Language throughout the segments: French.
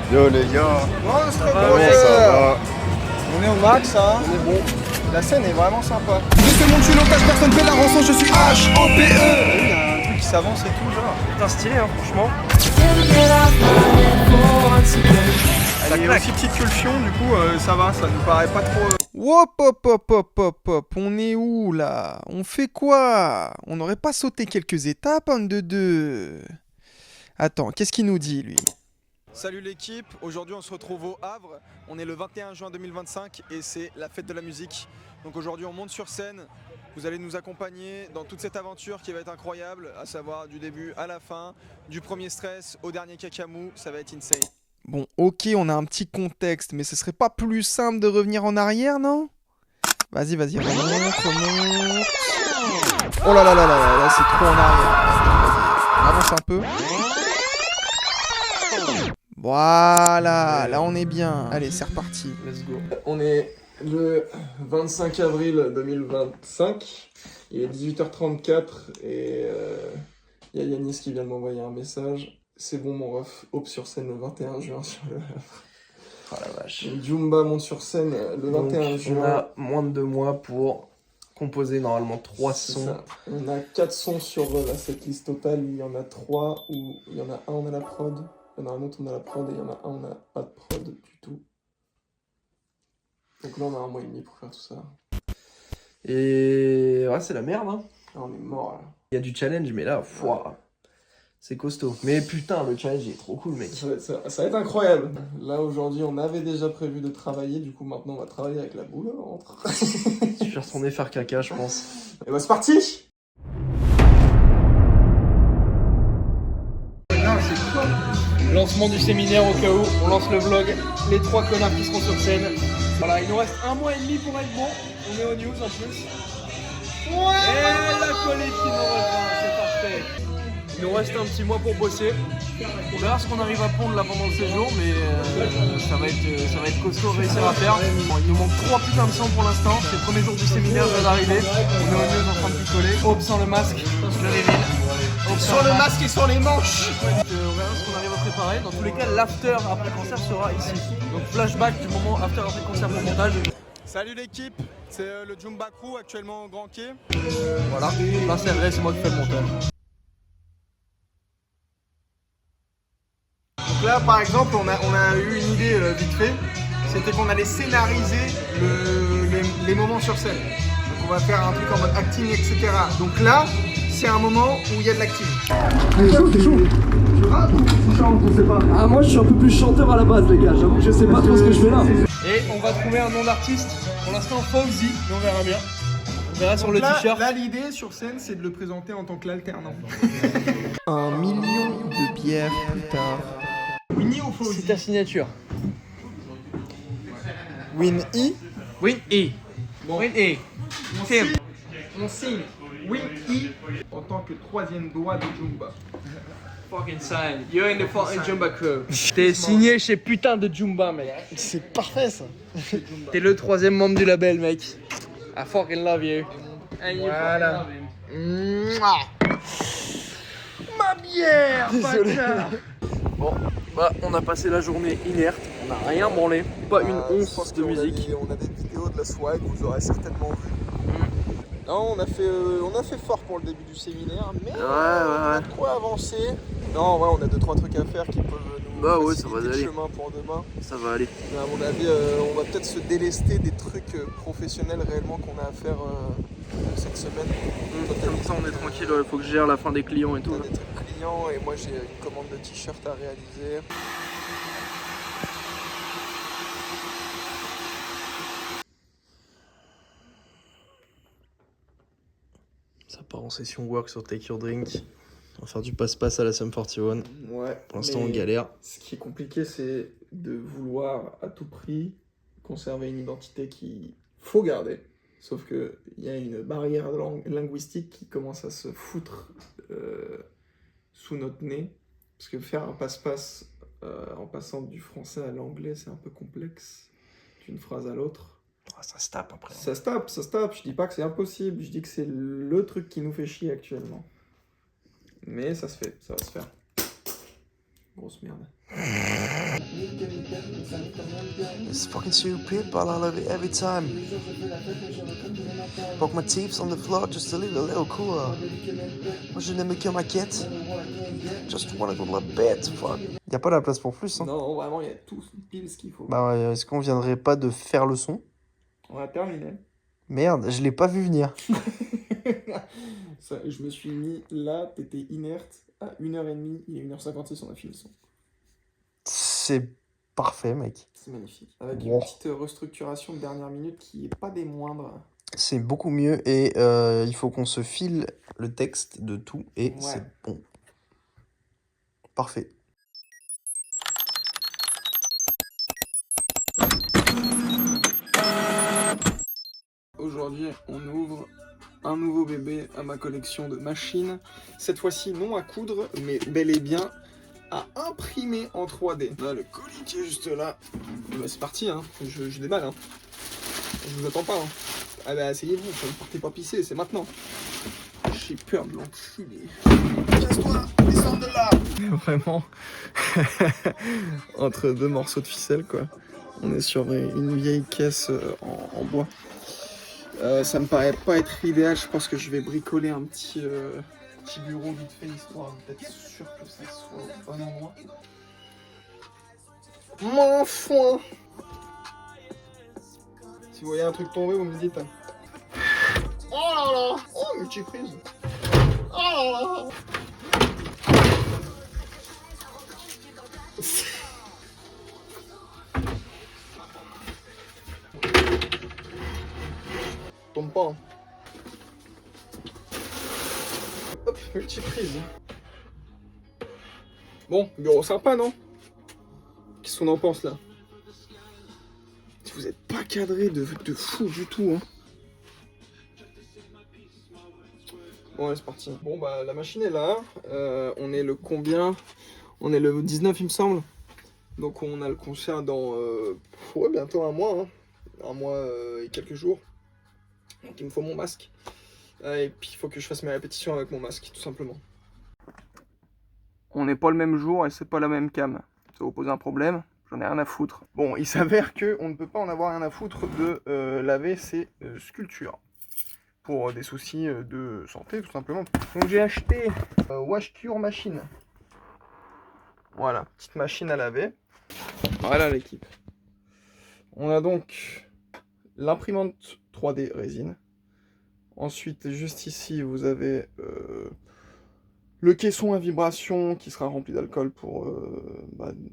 Yo les gars, Bon, ça va? On est au max, hein. On est bon. La scène est vraiment sympa. Je fais mon cul otage, personne fait la rançon, je suis H-O-P-E. Il y a un truc qui s'avance et tout, genre. Putain, stylé, hein, franchement. Elle est aussi petite que le fion, du coup, ça va, ça nous paraît pas trop. Hop, hop, hop, hop, hop, hop, on est où là? On fait quoi? On n'aurait pas sauté quelques étapes, un de deux? Attends, qu'est-ce qu'il nous dit lui? Salut l'équipe, aujourd'hui on se retrouve au Havre, on est le 21 juin 2025 et c'est la fête de la musique. Donc aujourd'hui on monte sur scène, vous allez nous accompagner dans toute cette aventure qui va être incroyable, à savoir du début à la fin, du premier stress au dernier cacamou, ça va être insane. Bon, ok, on a un petit contexte, mais ce serait pas plus simple de revenir en arrière, non? Vas-y, remonte. Oh là là là là, là c'est trop en arrière. Avance un peu. Voilà, là on est bien. Allez, c'est reparti. Let's go. On est le 25 avril 2025, il est 18h34 et il y a Yanis qui vient de m'envoyer un message. C'est bon mon ref, Hope sur scène le 21 juin sur le Havre. Oh la vache. Jumba monte sur scène le 21 Donc, juin. on a moins de 2 mois pour composer normalement 3 sons. On a 4 sons sur la setlist totale, il y en a 3 où il y en a un on a la prod, il y en a un autre on a la prod et il y en a un on n'a pas de prod du tout. Donc là on a 1 mois et demi pour faire tout ça. Et ouais, c'est la merde, hein. Là on est mort là. Il y a du challenge, mais là, fouah, c'est costaud. Mais putain, le challenge il est trop cool, mec. Ça va être incroyable. Là aujourd'hui on avait déjà prévu de travailler, du coup maintenant on va travailler avec la boule au ventre. Je vais retourner faire caca, je pense. Et bah c'est parti. Lancement du séminaire au cas où, on lance le vlog, les 3 connards qui seront sur scène. Voilà, il nous reste 1 mois et demi pour être bon, on est aux news en plus. Ouais. Et la colite qui nous rejoint, c'est parfait. Il nous reste un petit mois pour bosser. On verra ce qu'on arrive à pondre là pendant le séjour, mais ça va être costaud à réussir à faire. Bon, il nous manque 3 putains de sons pour l'instant, c'est le premier jour du séminaire, je viens d'arriver. On est aux news en train de picoler. Hope sans le masque, je le révèle. Sur le masque et sur les manches. On verra ce qu'on arrive à préparer. Dans tous les cas, l'after après concert sera ici. Donc flashback du moment after après concert pour montage. Salut l'équipe, c'est le Jumba Crew actuellement au Grand Quai. Voilà, là c'est vrai, c'est moi qui fais le montage. Donc là par exemple, on a eu une idée vite fait. C'était qu'on allait scénariser les moments sur scène. Donc on va faire un truc en mode acting, etc. Donc là, c'est un moment où il y a de l'acting. T'es chaud. Tu rappes ou tu chantes, on sait pas. Ah moi je suis un peu plus chanteur à la base les gars, j'avoue que je sais pas trop ce que je fais là. Et on va trouver un nom d'artiste, pour l'instant Fauzi, mais on verra bien. On verra sur le t-shirt. Là l'idée sur scène c'est de le présenter en tant que l'alternant. 1 million de bières plus tard. Winnie ou Fauzi? C'est ta signature. Win-E. Win-E. Bon. Win-E. On signe Win-E en tant que 3e doigt de Jumba. Fucking sign. You're in the fucking Jumba crew. T'es signé chez putain de Jumba, mec. C'est parfait ça. T'es le 3e membre du label, mec. I fucking love you. And you Voilà. fucking love him. Ma bière, bâtard. Bon, bah on a passé la journée inerte, on n'a rien branlé, pas une once de musique. On a des vidéos de la swag, vous aurez certainement vu. Non, on a fait fort pour le début du séminaire, mais on a de quoi avancer. Non, ouais, on a 2-3 trucs à faire qui peuvent nous faciliter le chemin pour demain. Ça va aller. Mais à mon avis, on va peut-être se délester des trucs professionnels réellement qu'on a à faire cette semaine. Comme ça on est tranquille, il faut que je gère la fin des clients et tout. On a des trucs clients et moi j'ai une commande de t-shirt à réaliser. Ça part en session work sur Take Your Drink. On va faire du passe-passe à la Sum 41. Ouais. Pour l'instant, on galère. Ce qui est compliqué, c'est de vouloir à tout prix conserver une identité qu'il faut garder. Sauf qu'il y a une barrière linguistique qui commence à se foutre sous notre nez. Parce que faire un passe-passe en passant du français à l'anglais, c'est un peu complexe d'une phrase à l'autre. Oh, ça se tape après. Ça se tape, ça se tape. Je dis pas que c'est impossible, je dis que c'est le truc qui nous fait chier actuellement. Mais ça se fait, ça va se faire. Grosse merde. It's fucking stupid, but I love it every time. Poke my teeth on the floor just a little cooler. Moi je n'aime que ma quête. Just wanna go to bed, fuck. Y'a pas la place pour plus, hein. Non, vraiment, il y a tout pile ce qu'il faut. Bah ouais, est-ce qu'on viendrait pas de faire le son? On a terminé. Merde, je l'ai pas vu venir. Ça, je me suis mis là, t'étais inerte, à 1h30, il est 1h56, on a fini le son. C'est parfait, mec. C'est magnifique. Avec Wow. une petite restructuration de dernière minute qui est pas des moindres. C'est beaucoup mieux et il faut qu'on se file le texte de tout et Ouais. c'est bon. Parfait. Aujourd'hui, on ouvre un nouveau bébé à ma collection de machines. Cette fois-ci, non à coudre, mais bel et bien à imprimer en 3D. Là, le colis qui est juste là. Bah, c'est parti, hein. Je déballe. Hein. Je vous attends pas. Hein. Ah bah, asseyez-vous, ne partez pas pisser, c'est maintenant. J'ai peur de l'enculer. Casse-toi, descends de là. Vraiment, entre deux morceaux de ficelle, quoi. On est sur une vieille caisse en bois. Ça me paraît pas être idéal, je pense que je vais bricoler un petit bureau vite fait, histoire d'être sûr que ça soit au bon endroit. Mon foin! Si vous voyez un truc tomber, vous me dites. Oh là là! Oh, multiprise! Oh là là! Tombe pas. Hein. Hop, multiprise. Bon, bureau sympa, non? Qu'est-ce qu'on en pense là? Vous êtes pas cadré de fou du tout, hein. Bon, allez, c'est parti. Bon, bah, la machine est là. On est le combien? On est le 19, il me semble. Donc, on a le concert dans ouais, bientôt un mois. Hein. Un mois et quelques jours. Donc, il me faut mon masque. Et puis, il faut que je fasse mes répétitions avec mon masque, tout simplement. On n'est pas le même jour et c'est pas la même cam. Ça vous pose un problème? J'en ai rien à foutre. Bon, il s'avère qu'on ne peut pas en avoir rien à foutre de laver ces sculptures. Pour des soucis de santé, tout simplement. Donc j'ai acheté Wash Cure Machine. Voilà, petite machine à laver. Voilà l'équipe. On a donc l'imprimante 3D résine. Ensuite, juste ici, vous avez le caisson à vibration qui sera rempli d'alcool pour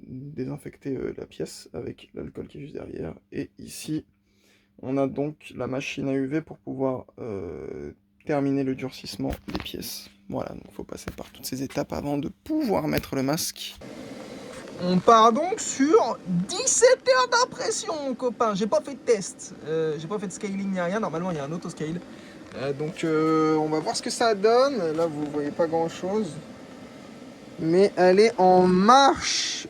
désinfecter la pièce avec l'alcool qui est juste derrière. Et ici, on a donc la machine à UV pour pouvoir terminer le durcissement des pièces. Voilà, donc il faut passer par toutes ces étapes avant de pouvoir mettre le masque. On part donc sur 17 heures d'impression, copain. J'ai pas fait de test, j'ai pas fait de scaling ni rien. Normalement, il y a un auto-scale. Donc on va voir ce que ça donne. Là vous voyez pas grand chose. Mais elle est en marche.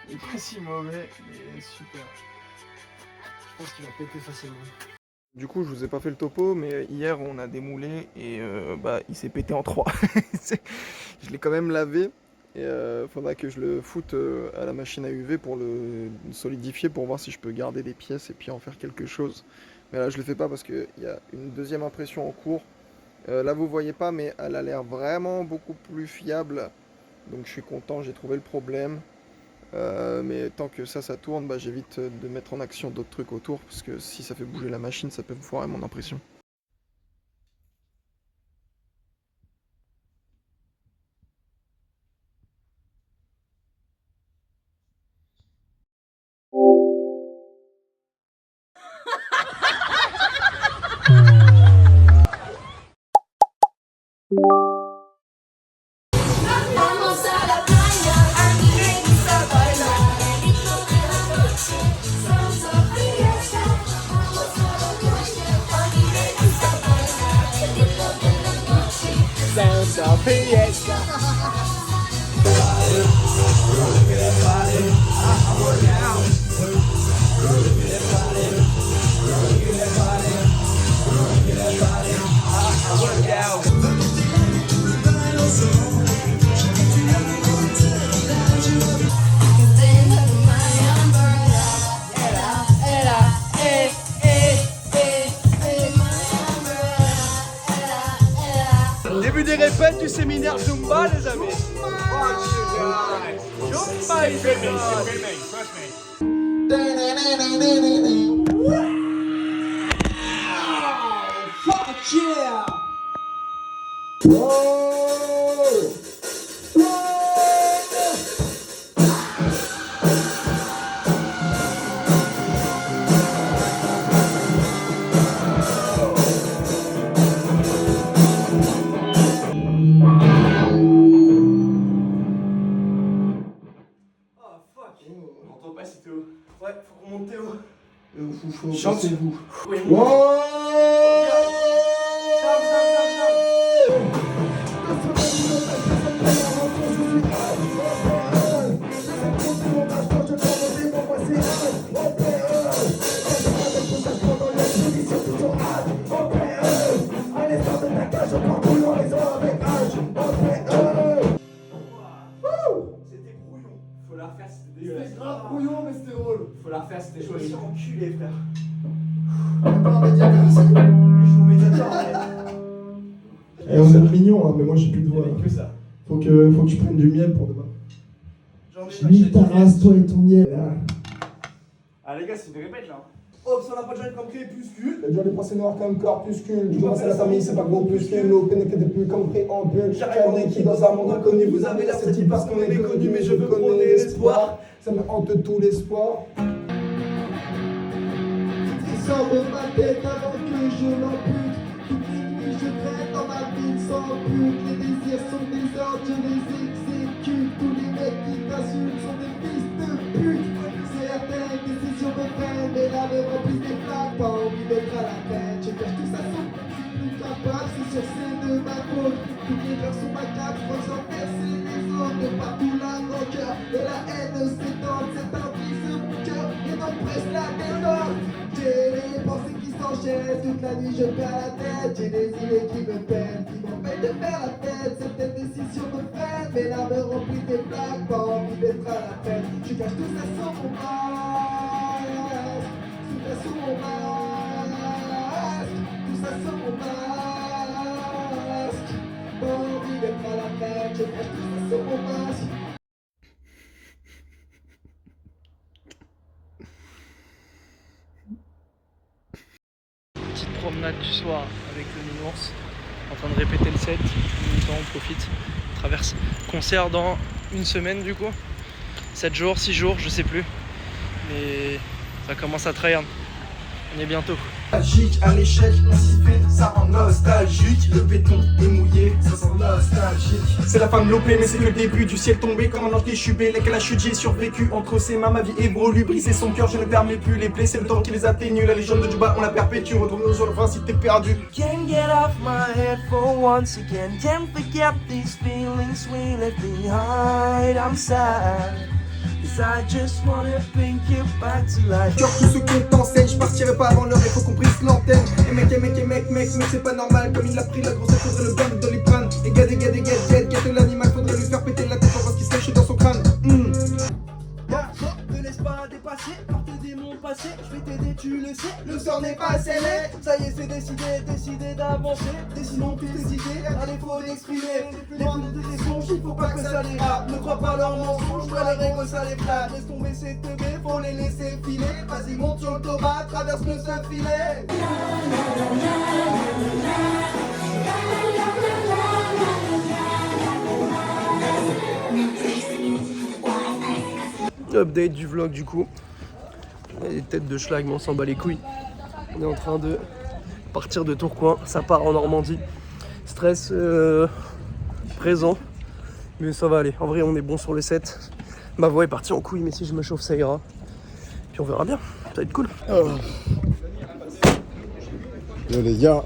Il est pas si mauvais, mais super. Je pense qu'il va péter facilement. Du coup je vous ai pas fait le topo, mais hier on a démoulé et il s'est pété en 3. Je l'ai quand même lavé. Et faudra que je le foute à la machine à UV pour le solidifier, pour voir si je peux garder des pièces et puis en faire quelque chose. Mais là je le fais pas parce qu'il y a une deuxième impression en cours. Là vous voyez pas, mais elle a l'air vraiment beaucoup plus fiable. Donc je suis content, j'ai trouvé le problème. Mais tant que ça tourne, j'évite de mettre en action d'autres trucs autour, parce que si ça fait bouger la machine, ça peut me foirer mon impression. Début des répètes du séminaire Zumba, les amis. Zumba, il fait Ouais, faut qu'on monte Théo. Chantez-vous. C'était brouillon. Faut la refaire, c'était dégueulasse. C'était grave brouillon, mais c'était drôle. Faut la refaire, c'était chouette. Je suis enculé, frère. Pas un médiateur ici. Je suis médiateur, Eh, on est mignon, hein, mais moi j'ai plus de voix. que ça. Faut que tu prennes du miel pour demain. J'en ai Nique ta race, toi et ton miel. Ah, les gars, c'est une répète là. Hop, ça n'a pas de genre comme crépuscule. Le jour des pensées noires comme corpuscule. Je pense à la famille, c'est pas groupuscule. L'eau pénétrée depuis comme préambule. J'arrive qui dans un monde inconnu. Vous avez l'air sceptique parce qu'on est méconnu, mais je veux prôner l'espoir. Ça me hante tout l'espoir. Il sort de ma tête avant que je l'ampute. Toutes les nuits je traîne dans ma vie sans but. Les désirs sont des ordres, je les exécute. Tous les mecs qui t'insultent sont des fils de pute. Certaines décisions me prennent, mais là me remplissent des flaques. Pas envie d'être à la tête, je cache tout ça sans plus capable. C'est sur c'est de ma faute. Toutes les fleurs sont macabres, je crois que percer les autres. De partout la rancœur et la haine s'étend. C'est un qui se mon cœur et donc presse la désordre. J'ai les pensées qui s'enchaînent, toute la nuit je perds la tête. J'ai des idées qui me peinent, qui m'empêchent de faire la tête. Certaines décisions me freinent, mais là me remplit des plaques. Pas envie d'être à la fête, je cache tout ça sur mon masque. Tout ça sur mon masque. Tout ça sur mon masque. Pas envie d'être à la fête, je cache tout ça sur mon masque. Petite promenade du soir avec le nounours, en train de répéter le set. En même temps, on profite, on traverse. Concert dans une semaine du coup, 7 jours, 6 jours, je sais plus. Mais ça commence à trahir. On y est bientôt. Magique, un échec, ainsi fait, ça rend nostalgique. Le béton est mouillé, ça sent nostalgique. C'est la fin de l'OP, mais c'est que le début du ciel tombé. Comme un ange déchubé, lesquels la chute, j'ai survécu. Entre ses mains, ma vie évolue. Briser son cœur, je ne permets plus les plaies. C'est le temps qui les atténue. La légende de Juba, on la perpétue. Retrouve-nous sur le vin si t'es perdu. Can't get off my head for once again. Can't forget these feelings we left behind. I'm sad, 'cause I just wanna bring you back to life. Cœur tout ce qu'on t'enseigne, je partirai pas avant l'heure, il faut qu'on brise l'antenne. Et mec, c'est pas normal. Comme il a pris la grossesse, faudrait le bang de l'Iprane. Et gade l'animal, faudrait lui faire péter la tête pour voir ce qui se lèche dans son crâne. Ne laisse pas dépasser par tes démons passés. Je vais t'aider, tu le sais. Le sort n'est pas scellé. Ça y est, c'est décidé d'avancer. Décidons toutes tes idées, allez, faut l'exprimer. Les plus de songes, il faut pas que ça les rate. Ne crois pas leurs mensonges, toi les règles, ça les flatte. Laisse tomber ces teubés, faut les laisser filer. Vas-y, monte sur le toba, traverse le seul filet. Update du vlog du coup. Il y a des têtes de schlag, mais on s'en bat les couilles. On est en train de partir de Tourcoing, ça part en Normandie. Stress présent, mais ça va aller. En vrai, on est bon sur les 7. Ma voix est partie en couille, mais si je me chauffe, ça ira. Puis on verra bien, ça va être cool. Yo les gars,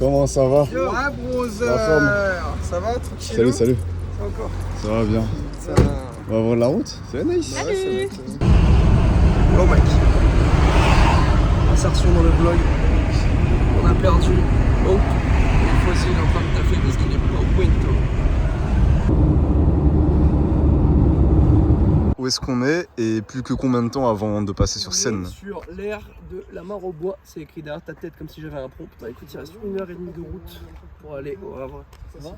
Comment ça va? Ouais, brother. La forme. Ça va, tranquille? Salut, salut. Ça va encore? Ça va bien. Ça On va voir la route? C'est nice. Oh mec. Insertion dans le vlog. On a perdu. Oh. Une fois ci, il est en train de taffer parce qu'il est plus au Puento. Où est-ce qu'on est et plus que combien de temps avant de passer sur scène? Sur l'air de la mare au bois, c'est écrit derrière ta tête comme si j'avais un prompt. Bah écoute, il reste 1h30 de route pour aller au Havre. Ouais.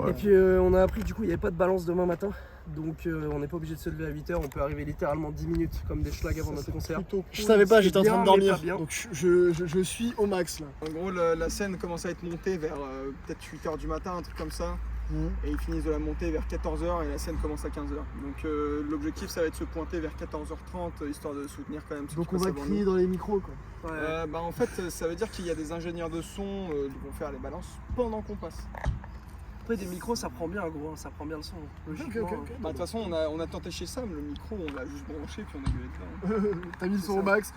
Et puis on a appris du coup il n'y avait pas de balance demain matin. Donc on n'est pas obligé de se lever à 8h, on peut arriver littéralement 10 minutes comme des schlags avant notre concert. Je savais pas, j'étais en train de dormir. Bien. Donc je suis au max là. En gros, la scène commence à être montée vers peut-être 8h du matin, un truc comme ça. Et ils finissent de la monter vers 14h et la scène commence à 15h. Donc l'objectif, ça va être de se pointer vers 14h30 histoire de soutenir quand même. Donc on va crier dans les micros quoi. Bah en fait, ça veut dire qu'il y a des ingénieurs de son qui vont faire les balances pendant qu'on passe. Après des micros ça prend bien gros, hein, ça prend bien le son. Logiquement. Bah de toute façon, on a tenté chez Sam, le micro, on l'a juste branché puis on a dû être là. T'as mis le son au max.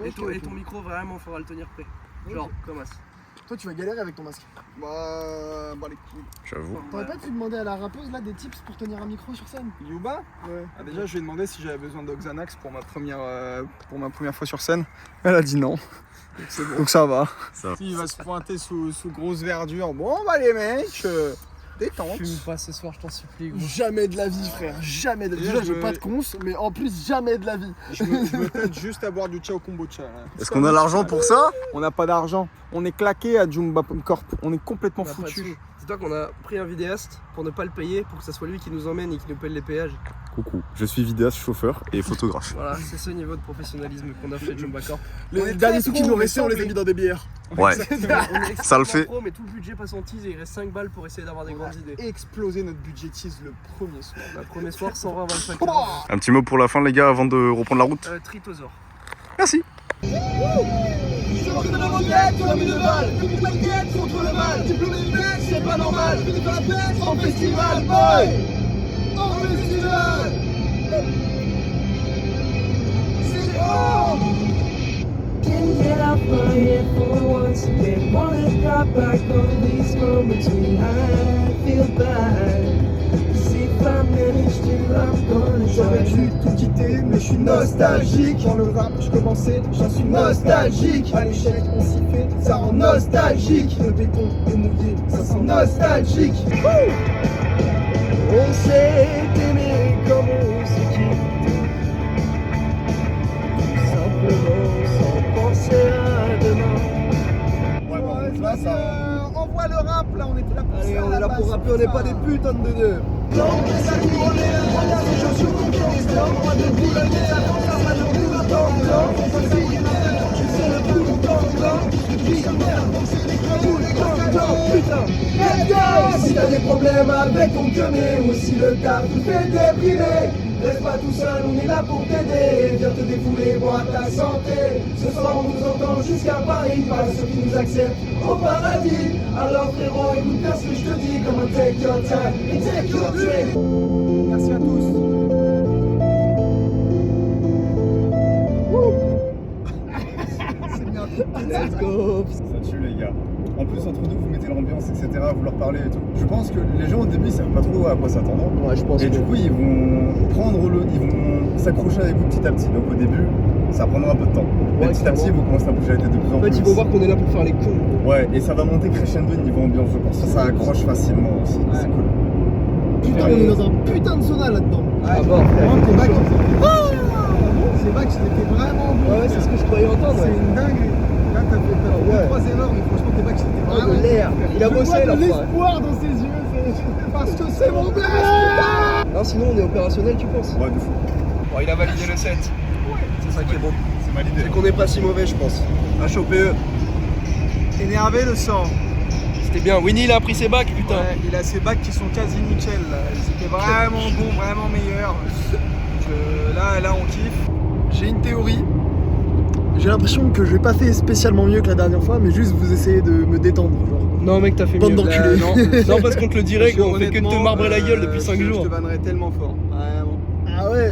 Et ton micro vraiment faudra le tenir prêt. Genre comme ça. Toi tu vas galérer avec ton masque. Bah les couilles. J'avoue. T'aurais pas pu demander à la rappeuse là des tips pour tenir un micro sur scène? Yuba? Ouais. Ah, déjà, je lui ai demandé si j'avais besoin d'Oxanax pour ma première fois sur scène. Elle a dit non. Donc ça va. Il va se pointer sous grosse verdure. Bon, bah les mecs, détente. Fume pas ce soir, je t'en supplie gros. Jamais de la vie frère, jamais de la vie. Déjà, Déjà j'ai pas de cons, mais en plus jamais de la vie. Je me tente juste à boire du Ciao Kombucha. Là. Est-ce qu'on a l'argent pour ça? On n'a pas d'argent. On est claqué à Jumba Corp. On est complètement On a pas de foutu. sous. Dis-toi qu'on a pris un vidéaste pour ne pas le payer, pour que ça soit lui qui nous emmène et qui nous paye les péages. Coucou, je suis vidéaste, chauffeur et photographe. Voilà, c'est ce niveau de professionnalisme qu'on a fait Jumba Corp. Les derniers sous qui nous restaient, on les a mis dans des bières. Ouais, On est ça le fait. pro, mais tout le budget passe en tease et il reste 5 balles pour essayer d'avoir des grandes idées. Exploser notre budgetise le premier soir. Le premier soir, 120-25 €. Un petit mot pour la fin les gars avant de reprendre la route. Tritosaure. Merci. Je rentre de la moquette comme une balle. Une plaquette contre le mal. Diplômé de bête, c'est pas normal. Je fais pas la fête en festival, boy. En festival. C'est bon. Can get up my head for once again. Wanna drop back on these moments when I feel bad. See if I manage to, I'm gonna J'aurais try. dû tout quitter, mais je suis nostalgique. Dans le rap, je commençais, j'en suis nostalgique. À l'échelle, on s'y fait, ça rend nostalgique. Le béton est mouillé, ça sent nostalgique. On s'est aimé comme on s'est quitté. Tout simplement sans penser à demain. Ouais, bon, là, ça. Envoie le rap, là, on était là pour Allez, ça. on est là pour rapper, on n'est pas des putains de deux. Si t'as des problèmes avec ton gueulet ou si le taf te fait déprimer, reste pas tout seul, on est là pour t'aider. Viens te défouler, bois ta santé. Ce soir on nous entend jusqu'à Paris, pas ceux qui nous acceptent au paradis. Alors frérot, écoute bien ce que je te dis, comme un take your time et take your dream. Merci à tous. Let's go. Ça tue les gars. En plus entre nous vous mettez l'ambiance etc, vous leur parlez et tout. Je pense que les gens au début ils savent pas trop à quoi s'attendre. Ouais, je pense Et du coup ils vont ils vont s'accrocher avec vous petit à petit. Donc au début ça prendra un peu de temps. Mais Ouais, petit à petit ils vont commencer à bouger la tête de plus en En plus. fait, ils vont voir qu'on est là pour faire les cons. Ouais, et ça va monter crescendo niveau ambiance je pense. Ça accroche facilement aussi. C'est cool. Putain, on est dans un putain de sauna là-dedans. Ah bon, frère. C'est vrai que c'était vraiment bon. Ouais, c'est ce que je croyais entendre. C'est une dinguerie. Là, t'as fait Ouais. 2-3 erreurs, mais franchement, tes bacs, c'était Oh, vraiment de l'air. Il a Je bossé vois là, de frère. l'espoir dans ses yeux. parce que c'est mon bébé. Non, sinon on est opérationnel, tu penses? Ouais de fou. Bon, il a validé le set. C'est ça qui est bon. C'est validé. C'est qu'on n'est pas si mauvais, je pense. HOPE. Énervé le sang. C'était bien. Winnie, il a pris ses bacs, putain. Ouais, il a ses bacs qui sont quasi nickel. Là. Ils étaient vraiment bons, vraiment meilleurs. Là, on kiffe. J'ai une théorie. J'ai l'impression que j'ai pas fait spécialement mieux que la dernière fois, mais juste vous essayez de me détendre. Genre. Non, mec, t'as fait Bande mieux. d'enculés. Non, parce qu'on te le dirait, Parce que gros. On fait que de te honnêtement, marbrer la gueule depuis 5 je jours. te vannerais tellement fort. Vraiment. Ah ouais,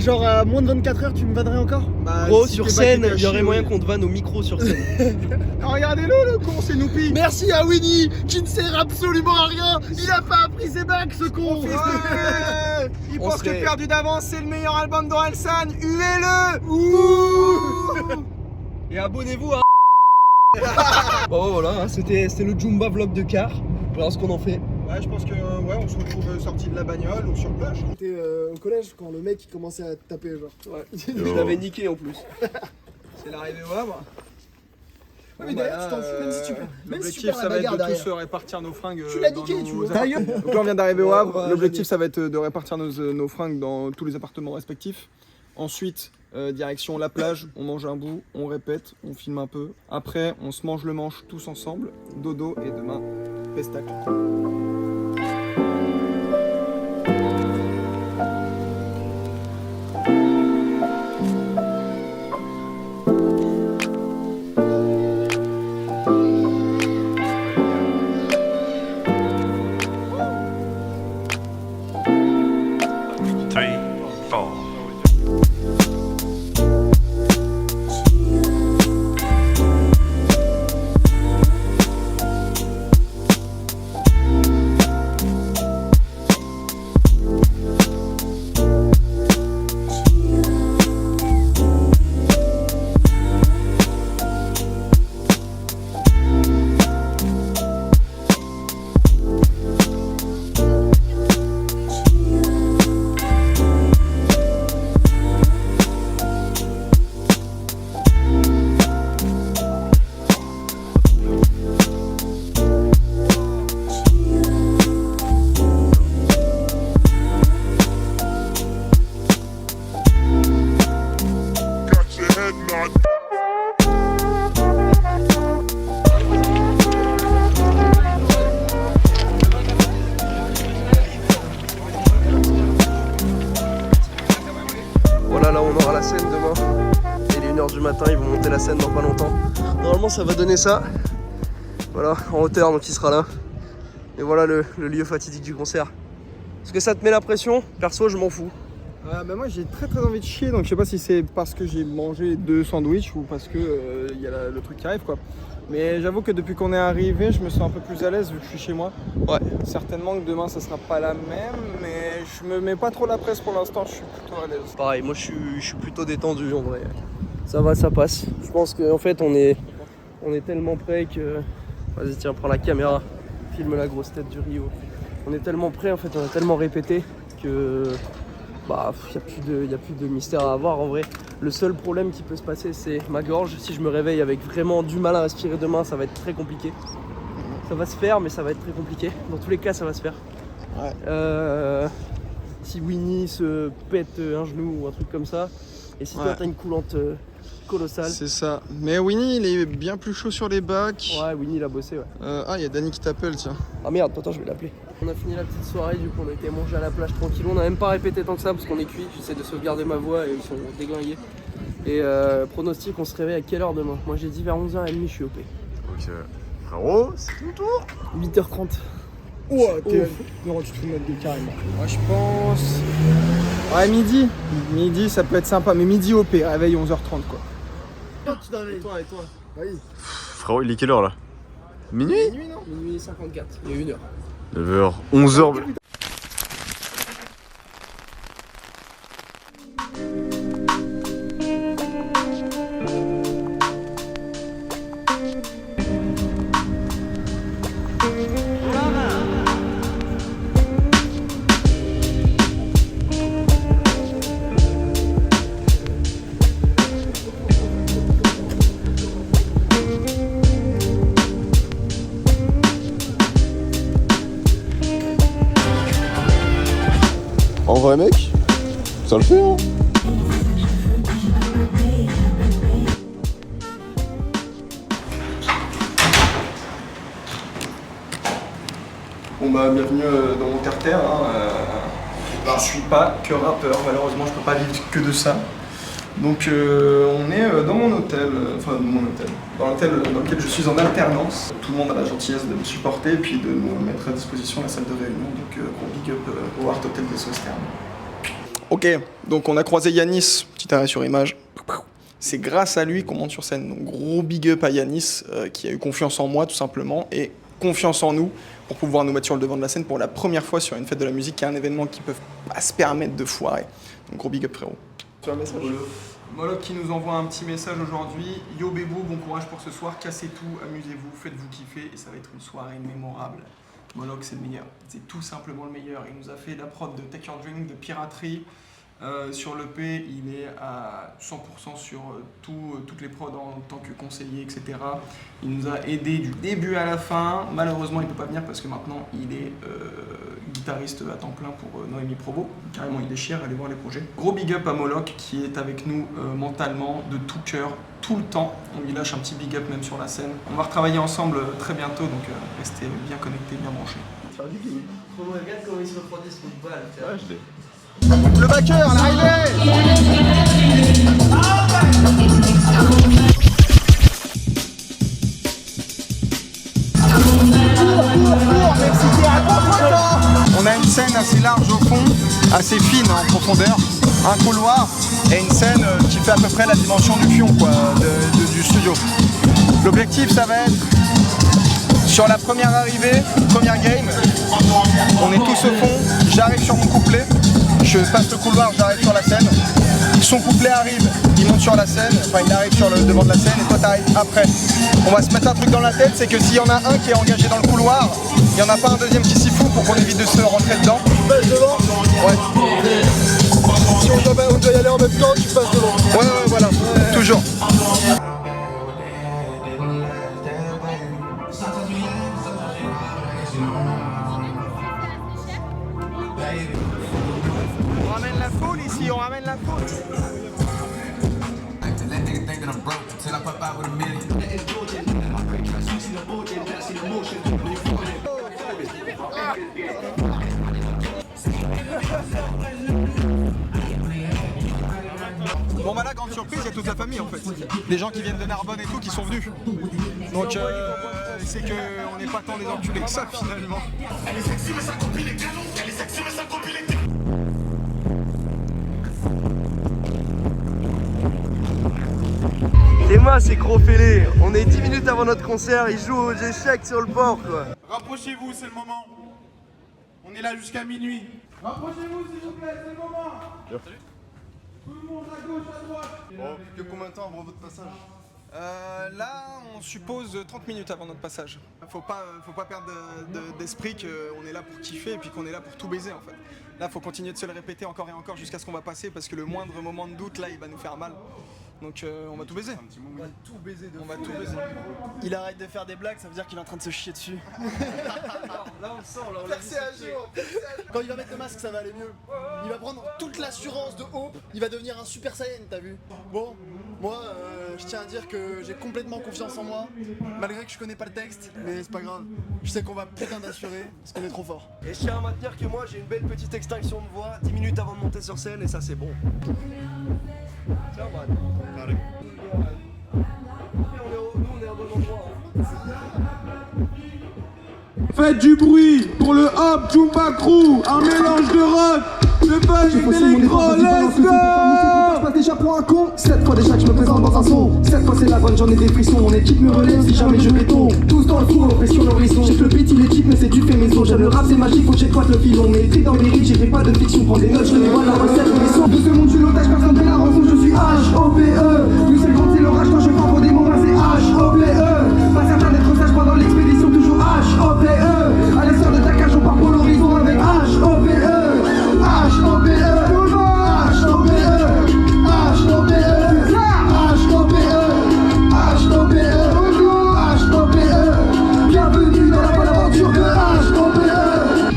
genre à moins de 24 heures, tu me vannerais encore? Bah, Gros, si sur t'es scène, baqué, il y aurait caché, moyen oui. qu'on te vanne au micro sur scène. Ah, regardez-le, le con, c'est Noupi. Merci à Winnie, qui ne sert absolument à rien. Il a pas appris ses bacs, ce con. Il On pense serait- que Perdu d'avance c'est le meilleur album d'Orelsan. Huez-le. Ouh. Et abonnez-vous à... Bon voilà, hein, c'était le Jumba vlog de car. On verra ce qu'on en fait. Ouais, je pense que on se retrouve sorti de la bagnole ou sur plage. J'étais au collège quand le mec il commençait à taper genre. Ouais. Je l'avais niqué en plus. C'est l'arrivée au Havre. Ouais, mais d'ailleurs, tu t'en fous, même si tu perds. Même si tu L'objectif, perds la ça va être bagarre de derrière. tous répartir nos fringues. Tu l'as dans niqué, nos tu vois. appartements. Donc là, on vient d'arriver au Havre. Ouais, L'objectif, ça va être de répartir nos fringues dans tous les appartements respectifs. Ensuite, direction la plage, on mange un bout, on répète, on filme un peu. Après, on se mange le manche tous ensemble. Dodo et demain, pestacle. Voilà, là on aura la scène demain. Il est 1h du matin, ils vont monter la scène dans pas longtemps. Normalement ça va donner ça. Voilà, en hauteur, donc il sera là. Et voilà le lieu fatidique du concert. Est-ce que ça te met la pression? Perso, je m'en fous. Bah moi j'ai très envie de chier, donc je sais pas si c'est parce que j'ai mangé 2 sandwichs ou parce que y a le truc qui arrive quoi. Mais j'avoue que depuis qu'on est arrivé, je me sens un peu plus à l'aise vu que je suis chez moi. Ouais. Certainement que demain ça sera pas la même, mais je me mets pas trop la presse pour l'instant, je suis plutôt à l'aise. Pareil, moi je suis plutôt détendu en vrai. Ça va, ça passe. Je pense qu'en fait on est tellement prêt que... Vas-y tiens, prends la caméra, filme la grosse tête du Rio. On est tellement prêt en fait, on a tellement répété que... Bah, y a plus de mystère à avoir en vrai. Le seul problème qui peut se passer, c'est ma gorge. Si je me réveille avec vraiment du mal à respirer demain, ça va être très compliqué. Ça va se faire, mais ça va être très compliqué. Dans tous les cas, ça va se faire. Ouais. Si Winnie se pète un genou ou un truc comme ça, et si toi Ouais. t'as une coulante colossale. C'est ça. Mais Winnie il est bien plus chaud sur les bacs. Ouais, Winnie il a bossé, ouais. Ah, il y a Dany qui t'appelle, tiens. Ah merde, attends, je vais l'appeler. On a fini la petite soirée, du coup on a été manger à la plage tranquille. On a même pas répété tant que ça parce qu'on est cuit. J'essaie de sauvegarder ma voix et ils sont déglingués. Et pronostic, on se réveille à quelle heure demain? Moi j'ai dit vers 11h30, je suis OP. Ok. Frérot, c'est ton tour. 8h30. Ouais, non, tu te fous de notre gueule carrément. Moi je pense... Ouais, midi. Midi ça peut être sympa, mais midi OP, réveil 11h30 quoi. Tu t'en et toi Vas-y. Frérot, il est quelle heure là? Minuit? Minuit, non? Minuit 54, il y a 1h. 9h, 11h. En vrai mec, ça le fait hein. Bon bah bienvenue dans mon carter. Je suis pas que rappeur, malheureusement je peux pas vivre que de ça. Donc on est dans mon hôtel, dans l'hôtel dans lequel je suis en alternance. Tout le monde a la gentillesse de me supporter et puis de nous mettre à disposition la salle de réunion. Donc gros big up au Art Hotel des Sausternes. Ok, donc on a croisé Yanis, petit arrêt sur image. C'est grâce à lui qu'on monte sur scène. Donc gros big up à Yanis qui a eu confiance en moi tout simplement et confiance en nous pour pouvoir nous mettre sur le devant de la scène pour la première fois sur une fête de la musique qui est un événement qu'ils peuvent pas se permettre de foirer. Donc gros big up frérot. Sur un message. Moloch qui nous envoie un petit message aujourd'hui. Yo Bébou, bon courage pour ce soir, cassez tout, amusez-vous, faites-vous kiffer et ça va être une soirée mémorable. Moloch c'est le meilleur, c'est tout simplement le meilleur. Il nous a fait la prod de Take Your Drink, de Piraterie. Sur l'EP, il est à 100% sur toutes les prods en tant que conseiller, etc. Il nous a aidé du début à la fin. Malheureusement, il ne peut pas venir parce que maintenant, il est guitariste à temps plein pour Noémie Provo. Carrément, il déchire, allez voir les projets. Gros big up à Moloch qui est avec nous mentalement, de tout cœur, tout le temps. On lui lâche un petit big up même sur la scène. On va retravailler ensemble très bientôt, donc restez bien connectés, bien branchés. Regarde comment il se refroidit ce coup de balle. Ouais, je l'ai. Le backer, l'arrivée! On a une scène assez large au fond, assez fine en profondeur, un couloir et une scène qui fait à peu près la dimension du fion quoi, du studio. L'objectif ça va être sur la première arrivée, première game, on est tous au fond, j'arrive sur mon couplet, je passe le couloir, j'arrive sur la scène, son couplet arrive, il monte sur la scène, enfin il arrive sur le devant de la scène et toi t'arrives après. On va se mettre un truc dans la tête, c'est que s'il y en a un qui est engagé dans le couloir, il n'y en a pas un deuxième qui s'y fout pour qu'on évite de se rentrer dedans. Tu passes devant? Ouais. Si on doit y aller en même temps, tu passes devant. Ouais, voilà, toujours. On ramène la foule ici, on ramène la foule. Bon bah là, grande surprise, il y a toute la famille en fait. Des gens qui viennent de Narbonne et tout qui sont venus. Donc c'est qu'on n'est pas tant des enculés que ça finalement. Et moi c'est gros fêlé, on est 10 minutes avant notre concert, ils jouent aux échecs sur le port quoi. Rapprochez-vous, c'est le moment. On est là jusqu'à minuit. Rapprochez-vous s'il vous plaît, c'est le moment. Tout le monde à gauche, à droite. Bon, plus que combien de temps avant votre passage? Là, on suppose 30 minutes avant notre passage. Faut pas perdre d'esprit qu'on est là pour kiffer et puis qu'on est là pour tout baiser en fait. Là, faut continuer de se le répéter encore et encore jusqu'à ce qu'on va passer parce que le moindre moment de doute, là, il va nous faire mal. Donc on va tout baiser. On va tout baiser de On va tout baiser. Il arrête de faire des blagues, ça veut dire qu'il est en train de se chier dessus. Là on le sent, là on l'a vu. Percé à jour. Quand il va mettre le masque, ça va aller mieux. Il va prendre toute l'assurance de Hope, il va devenir un super saiyan, t'as vu? Bon, moi, je tiens à dire que j'ai complètement confiance en moi, malgré que je connais pas le texte, mais c'est pas grave. Je sais qu'on va putain d'assurer, parce qu'on est trop fort. Et je tiens à maintenir que moi j'ai une belle petite extinction de voix 10 minutes avant de monter sur scène et ça c'est bon. Tiens man. Nous on est à bon endroit. Faites du bruit pour le Hop Jumba Crew, un mélange de rock, de punk et d'électro, let's go! Je passe déjà pour un con. 7 fois déjà que je me présente dans un son. 7 fois c'est la bonne, j'en ai des frissons. Mon équipe me relève si jamais je béton. Tous dans le trou, oppression l'horizon. J'ai que le beat, il est cheap, mais c'est du fait maison. J'aime le rap, c'est magique, faut que j'éclate le filon. Mais écrit dans les rites, j'écris pas de fiction. Prends des notes, je dévoile la recette, les sons. De ce monde, je suis l'otage, personne fait la rançon. Je suis H-O-P-E. Plus c'est le grand, c'est l'orage. Quand je pars pour des mots, c'est H-O-P-E. Pas certain d'être sage pendant l'expédition, toujours H-O-P-E. À l'essor de ta cage, on part pour l'horizon avec H-O-P-E. H-O-P-E. Bienvenue dans la bonne aventure de H-O-P-E.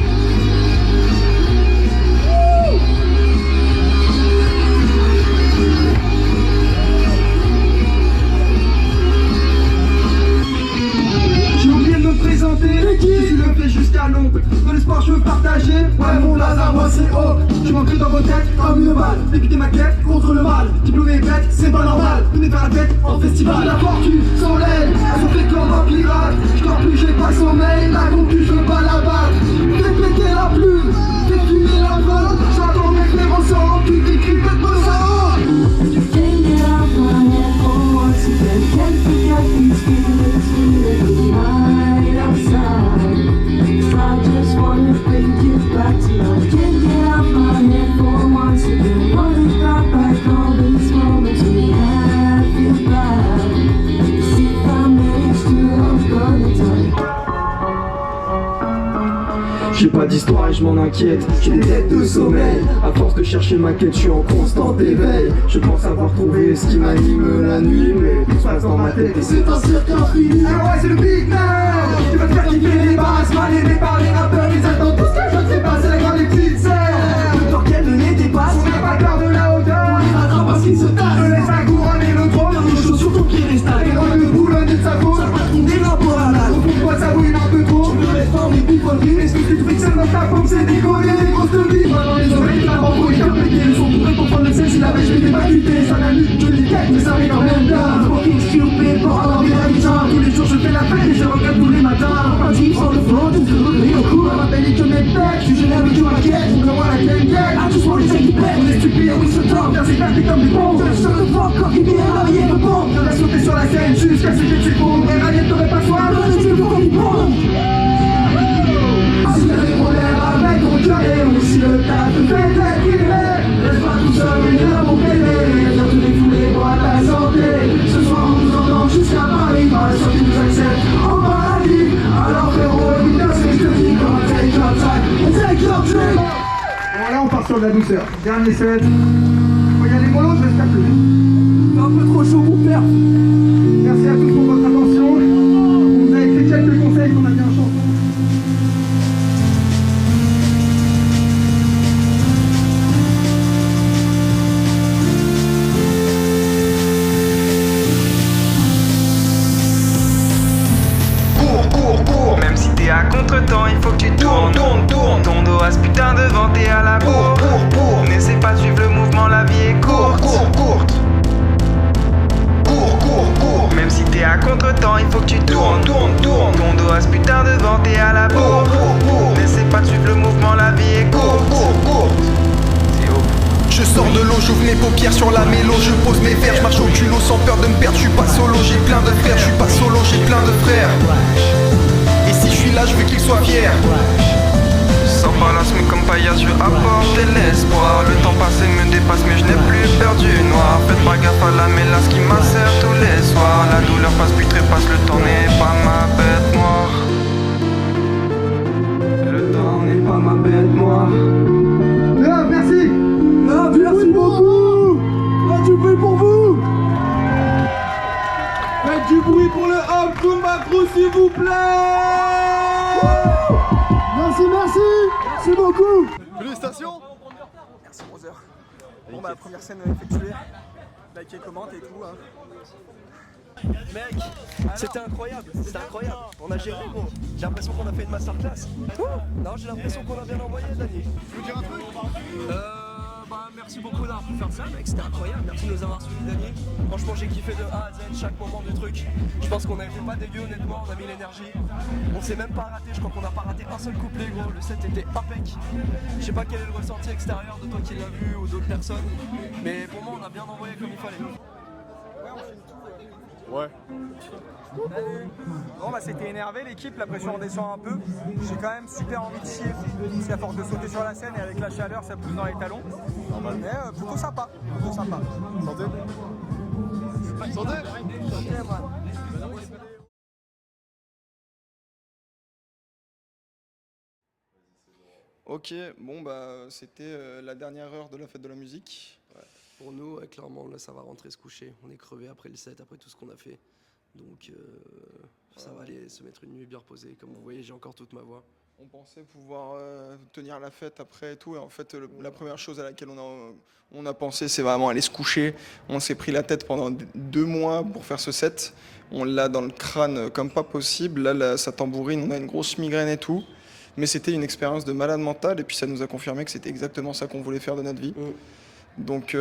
J'ai oublié de me présenter, je suis le fait jusqu'à l'ombre. Dans l'espoir je veux partager, ouais mon laser moi c'est haut. Je m'ancre dans vos têtes comme une balle. Débuter ma quête contre le mal. Diplômé bête, c'est pas normal. Venez faire la fête en festival. La fortune sans l'aide, elles sont fait comme un pirate. Je dors plus, j'ai pas sommeil. La conclue, je veux pas la battre. Fais péter la plume, fais fumer la vole. J'attends mes frères ensemble. d'histoire et je m'en inquiète. J'ai des têtes de sommeil, à force de chercher ma quête, je suis en constant éveil. Je pense avoir trouvé ce qui m'anime la nuit, mais tout se passe dans ma tête et c'est un cirque infini. Ah ouais, c'est le Big Man qui va te faire kiffer les basses, mal aimés par les rappeurs. Ils attendent tout ce que je ne sais pas, c'est la grande des petites sœurs. Le temps qu'elle ne les dépasse, on n'a pas peur de la hauteur. On les rattrape parce qu'ils se tassent. Je laisse un couronner le trône, des choses sur ton pied restagne. Et loin de Boulogne et de sa faute, ça patron des rapports à l'âge. Au fond de toi ça bouille un peu trop. Tu veux réformer les biffonneries, est-ce que tu te fixes dans ta pomme, c'est décoller des grosses teubis. Moi dans les oreilles, la bambouille, qu'un pété. Ils sont prêts pour prendre le sel, si la veille je vais pas quitter. Ça n'a lu que des têtes, mais ça arrive en même temps. Fucking stupid, pour avoir des habitants. Tous les jours je fais la fête et je regarde tous les matins. Parti sur le front, tout se regrette au cou. On m'appelle et que mes pecs, je suis gêné avec une maquette. On me voit la gang, à tous pour les qui pètent. On est stupide, oui ce temps, faire ses cartes comme des bombes. Shut the fuck up, il vient arrière le pont. On a sauté sur la scène jusqu'à ce que tu bombes. Et rien t'aurais pas soin, le tu veux qu'on y bombe. Si t'as des problèmes avec ton cœur et aussi le tas de fêtes à tirer. Reste pas tout seul, viens là mon bébé. Viens te défouler pour ta santé. Ce soir on nous entend jusqu'à Paris. Par la sortie nous accepte en paradis. Alors frérot, écoute bien ce que je te dis. Come on, take your time, take your drink. Bon là on part sur de la douceur. Dernier set. Faut y aller mollo, j'espère que c'est un peu trop chaud pour perdre. Merci à tous pour votre attention. On vous a écrit quelques conseils qu'on a bien en chanson. Même si t'es à contre-temps, il faut que tu tournes. Ton dos à ce putain de vent, t'es à la bourre. N'essaie pas de suivre le mouvement, la vie est courte. Même si t'es à contre-temps, il faut que tu tournes. Ton dos à ce putain de vent, t'es à la bourre. N'essaie pas de suivre le mouvement, la vie est courte. Je sors de l'eau, j'ouvre mes paupières sur la mélo. Je pose mes verres, je marche au culot sans peur de me perdre. Je suis pas solo, j'ai plein de frères. Je suis pas solo, j'ai plein de frères. Et si je suis là, je veux qu'ils soient fiers. Sans balance mais comme paillasse je veux apporter l'espoir. Le temps passé me dépasse mais je n'ai plus peur du noir. Faites pas gaffe à la mélasse qui m'assère tous les soirs. La douleur passe puis trépasse, le temps n'est pas ma bête noire. Le temps n'est pas ma bête noire. Merci. Merci beaucoup. Du bruit pour vous. Faites du bruit pour le Hop Zumba Crew s'il vous plaît. Merci beaucoup. Félicitations. Merci Brother. Bon bah première scène effectuée. Likez, commente et tout. Hein. Mec, c'était incroyable, on a géré gros. J'ai l'impression qu'on a fait une masterclass. Non, j'ai l'impression qu'on a bien envoyé Dani. Tu veux dire un truc? Merci beaucoup d'avoir pu faire ça mec, c'était incroyable, merci de nous avoir suivis Dani. Franchement j'ai kiffé de A à Z chaque moment du truc. Je pense qu'on a été pas dégueu honnêtement, on a mis l'énergie. On s'est même pas raté, je crois qu'on a pas raté un seul couplet gros, le set était impec. Je sais pas quel est le ressenti extérieur de toi qui l'as vu ou d'autres personnes. Mais pour moi on a bien envoyé comme il fallait. Ouais. Bon bah c'était énervé l'équipe, la pression redescend un peu. J'ai quand même super envie de chier, parce qu'à force de sauter sur la scène et avec la chaleur ça pousse dans les talons. Mais plutôt sympa, Santé. Santé. Ok, bon bah c'était la dernière heure de la fête de la musique. Ouais. Pour nous, clairement, là ça va rentrer se coucher. On est crevé après le set, après tout ce qu'on a fait. Donc ça va aller se mettre une nuit bien reposée. Comme vous voyez, j'ai encore toute ma voix. On pensait pouvoir tenir la fête après et tout. Et en fait, la première chose à laquelle on a pensé, c'est vraiment aller se coucher. On s'est pris la tête pendant 2 mois pour faire ce set. On l'a dans le crâne comme pas possible. Là, ça tambourine, on a une grosse migraine et tout. Mais c'était une expérience de malade mental. Et puis ça nous a confirmé que c'était exactement ça qu'on voulait faire de notre vie. Donc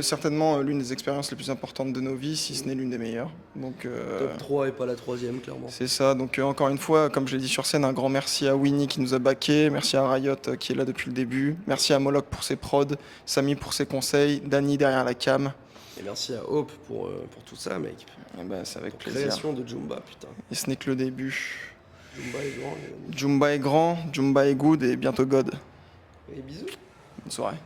certainement l'une des expériences les plus importantes de nos vies, si ce n'est l'une des meilleures. Donc, Top 3 et pas la 3e, clairement. C'est ça, donc encore une fois, comme je l'ai dit sur scène, un grand merci à Winnie qui nous a backés, merci à Riot qui est là depuis le début, merci à Moloch pour ses prods, Samy pour ses conseils, Dani derrière la cam. Et merci à Hope pour tout ça, mec. Et bah, c'est avec plaisir. Création de Jumba, putain. Et ce n'est que le début. Jumba est grand. Jumba est grand, Jumba est good et bientôt God. Et bisous. Bonne soirée.